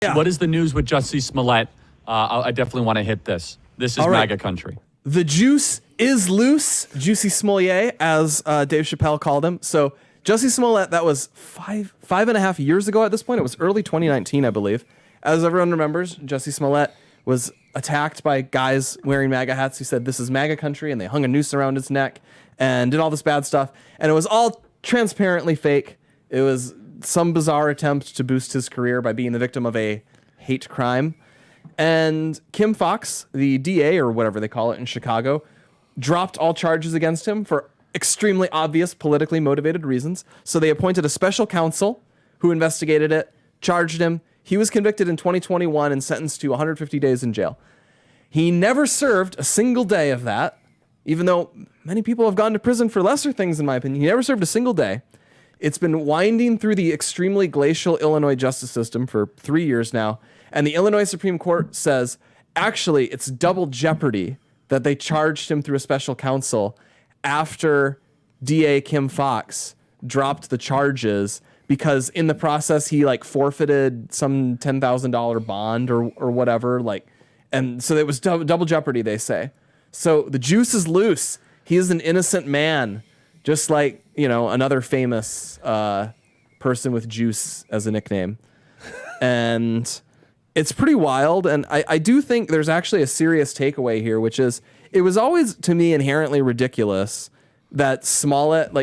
Yeah. What is the news with Jussie Smollett? I definitely want to hit this. This is MAGA country. The juice is loose. Jussie Smollett, as Dave Chappelle called him. So Jussie Smollett, that was five and a half years ago at this point. It was early 2019, I believe. As everyone remembers, Jussie Smollett was attacked by guys wearing MAGA hats who said this is MAGA country, and they hung a noose around his neck and did all this bad stuff. And it was all transparently fake. It was some bizarre attempt to boost his career by being the victim of a hate crime. And Kim Foxx, the DA or whatever they call it in Chicago, dropped all charges against him for extremely obvious politically motivated reasons. So they appointed a special counsel who investigated it, charged him. He was convicted in 2021 and sentenced to 150 days in jail. He never served a single day of that, even though many people have gone to prison for lesser things, in my opinion. He never served a single day. It's been winding through the extremely glacial Illinois justice system for 3 years now. And the Illinois Supreme Court says, actually, it's double jeopardy that they charged him through a special counsel after DA Kim Foxx dropped the charges, because in the process he forfeited some $10,000 bond or whatever, and so it was double jeopardy, they say. So the juice is loose. He is an innocent man, just like, another famous person with juice as a nickname. And it's pretty wild. And I do think there's actually a serious takeaway here, which is it was always, to me, inherently ridiculous that Smollett,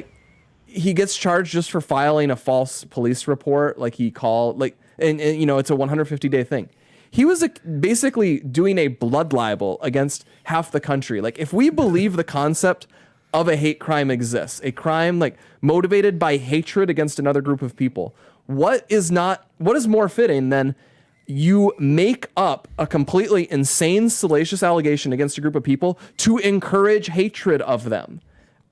he gets charged just for filing a false police report, and it's a 150-day thing. He was basically doing a blood libel against half the country. If we believe the concept of a hate crime exists, a crime motivated by hatred against another group of people, what is more fitting than you make up a completely insane, salacious allegation against a group of people to encourage hatred of them?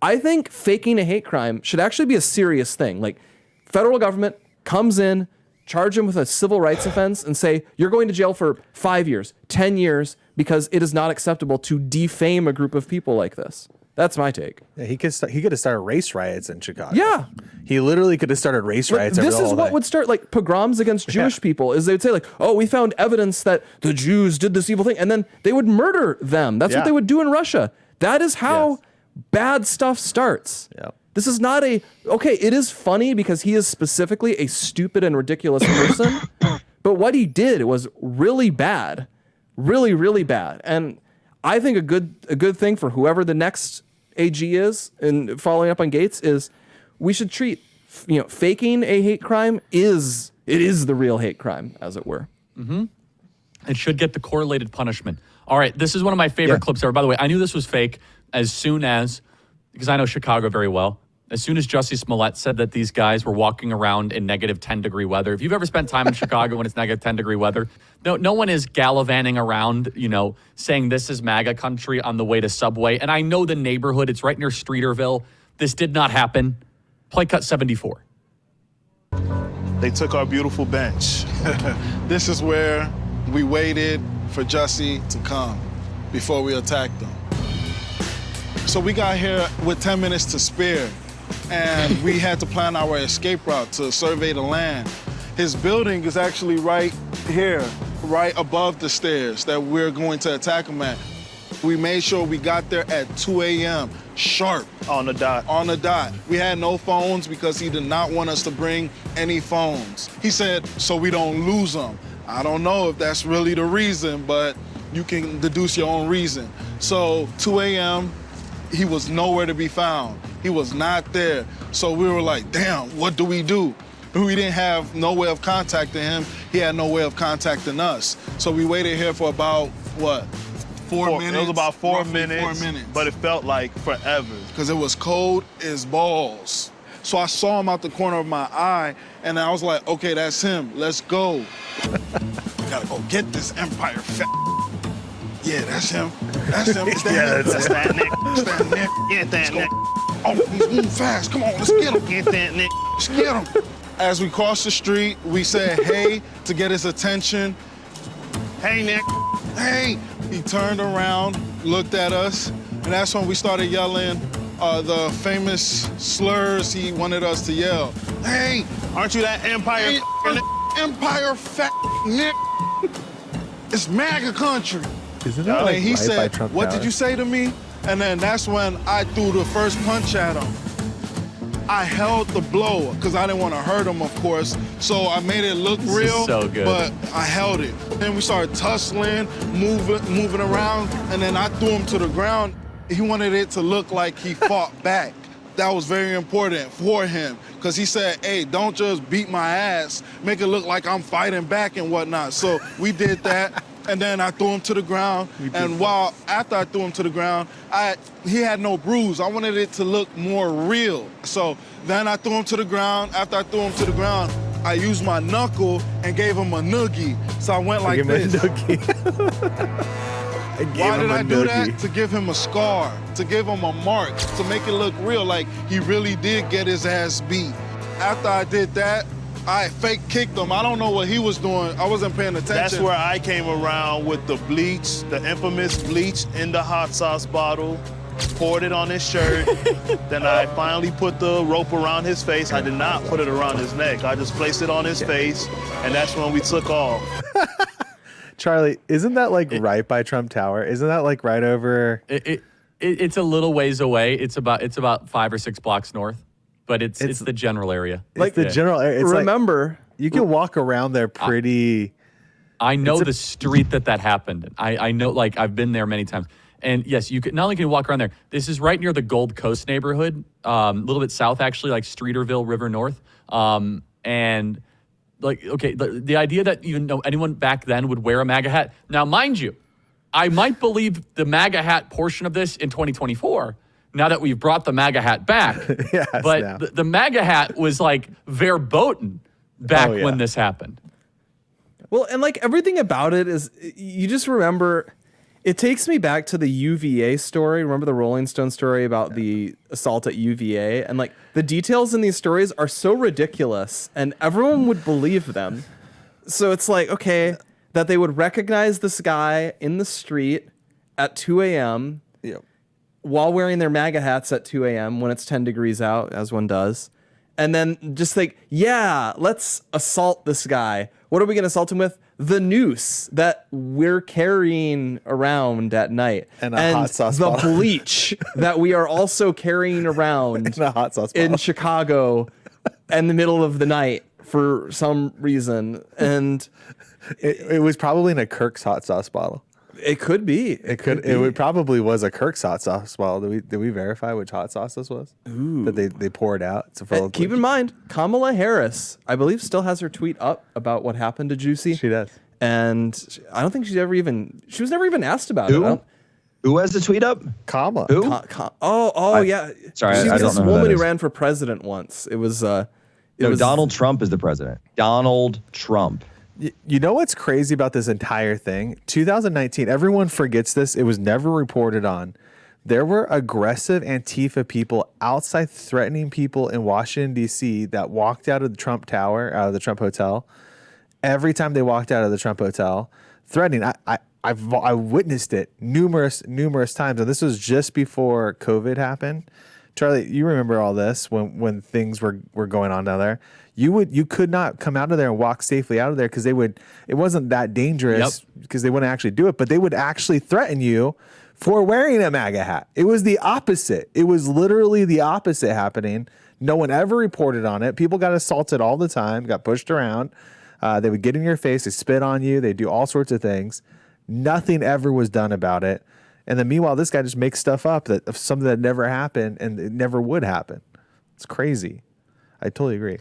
I think faking a hate crime should actually be a serious thing. Federal government comes in, charge him with a civil rights offense, and say, you're going to jail for 5 years, 10 years, because it is not acceptable to defame a group of people like this. That's my take. Yeah, he could have started race riots in Chicago. Yeah. He literally could have started race riots. This is what would start pogroms against Jewish people, is they would say oh, we found evidence that the Jews did this evil thing. And then they would murder them. That's what they would do in Russia. That is how bad stuff starts. Yeah. This is not it is funny because he is specifically a stupid and ridiculous person, but what he did was really bad. Really, really bad. And I think a good thing for whoever the next AG is, and following up on Gates, is we should treat faking a hate crime is the real hate crime, as it were. Mm-hmm. It should get the correlated punishment. All right, this is one of my favorite clips ever. By the way, I knew this was fake because I know Chicago very well. As soon as Jussie Smollett said that these guys were walking around in negative 10-degree weather. If you've ever spent time in Chicago when it's negative 10-degree weather, no one is gallivanting around, saying this is MAGA country on the way to Subway. And I know the neighborhood. It's right near Streeterville. This did not happen. Play cut 74. They took our beautiful bench. This is where we waited for Jussie to come before we attacked them. So we got here with 10 minutes to spare, and we had to plan our escape route to survey the land. His building is actually right here, right above the stairs that we're going to attack him at. We made sure we got there at 2 a.m. sharp. On the dot. On the dot. We had no phones because he did not want us to bring any phones. He said, so we don't lose them. I don't know if that's really the reason, but you can deduce your own reason. So 2 a.m., he was nowhere to be found. He was not there. So we were like, damn, what do? We didn't have no way of contacting him. He had no way of contacting us. So we waited here for about, 4 minutes? It was about 4 minutes, but it felt like forever. Because it was cold as balls. So I saw him out the corner of my eye, and I was like, okay, that's him. Let's go. We gotta go get this Empire Yeah, that's him. That's him. It's that that's that Nick. It's that Nick. Get that Nick. Oh, he's moving fast. Come on, let's get him. Get that Nick. Let's get him. As we crossed the street, we said hey to get his attention. Hey, Nick. Hey. He turned around, looked at us, and that's when we started yelling the famous slurs he wanted us to yell. Hey. Aren't you that Empire? Hey, Empire Nick, it's MAGA country. Isn't that like And he right by said, Trump what Tower? did you say to me? And then that's when I threw the first punch at him. I held the blow because I didn't want to hurt him, of course. So I made it look This is real, so good. but I held it. Then we started tussling, moving around, and then I threw him to the ground. He wanted it to look like he fought back. That was very important for him because he said, hey, don't just beat my ass, make it look like I'm fighting back and whatnot. So we did that. And then I threw him to the ground. And after I threw him to the ground, he had no bruise. I wanted it to look more real. So then I threw him to the ground. After I threw him to the ground, I used my knuckle and gave him a noogie. So I went like this. Why did I do that? To give him a scar, to give him a mark, to make it look real, like he really did get his ass beat. After I did that, I fake kicked him. I don't know what he was doing. I wasn't paying attention. That's where I came around with the bleach, the infamous bleach in the hot sauce bottle, poured it on his shirt. Then I finally put the rope around his face. I did not put it around his neck. I just placed it on his face, and that's when we took off. Charlie, isn't that like right by Trump Tower? Isn't that like right over? It's a little ways away. It's about 5 or 6 blocks north, but it's the general area. Like the general area. It's Remember, you can walk around there pretty. I know the street that happened in. I know, like, I've been there many times. And yes, you could not only can you walk around there. This is right near the Gold Coast neighborhood, a little bit south actually, like Streeterville, River North. And like, okay, the idea that anyone back then would wear a MAGA hat. Now, mind you, I might believe the MAGA hat portion of this in 2024. Now that we've brought the MAGA hat back, Yes, but now. the MAGA hat was like verboten back when this happened. well, and like everything about it is, you just remember. It takes me back to the UVA story. Remember the Rolling Stone story about the assault at UVA? And like the details in these stories are so ridiculous and everyone would believe them. So it's like, okay, that they would recognize this guy in the street at 2 a.m. Yep. while wearing their MAGA hats at 2 a.m. when it's 10 degrees out, as one does. And then just think, yeah, let's assault this guy. What are we going to assault him with? The noose that we're carrying around at night. And a hot sauce the bottle. bleach that we are also carrying around And a hot sauce in bottle. Chicago in the middle of the night for some reason. And It was probably in a Kirk's hot sauce bottle. it could be. It probably was a Kirk's hot sauce bottle. Did we verify which hot sauce this was? That they poured out. It's a full of Keep in bleach. mind, Kamala Harris, I believe, still has her tweet up about what happened to Jussie. She does. And I don't think she was never even asked about Who? it. Who has the tweet up? Kamala. Who? Yeah. sorry, she I was don't this know who woman that who is. ran for president once. It was No, was Donald Trump is the president. Donald Trump. You know what's crazy about this entire thing? 2019, everyone forgets this. It was never reported on. There were aggressive Antifa people outside threatening people in Washington, D.C. that walked out of the Trump Tower, out of the Trump Hotel. Every time they walked out of the Trump Hotel, threatening. I witnessed it numerous times. And this was just before COVID happened. Charlie, you remember all this when things were going on down there. You could not come out of there and walk safely out of there because it wasn't that dangerous because they wouldn't actually do it, but they would actually threaten you for wearing a MAGA hat. It was the opposite. It was literally the opposite happening. No one ever reported on it. People got assaulted all the time, got pushed around. They would get in your face, they spit on you, they do all sorts of things. Nothing ever was done about it. And then meanwhile, this guy just makes stuff up of something that never happened and it never would happen. It's crazy. I totally agree.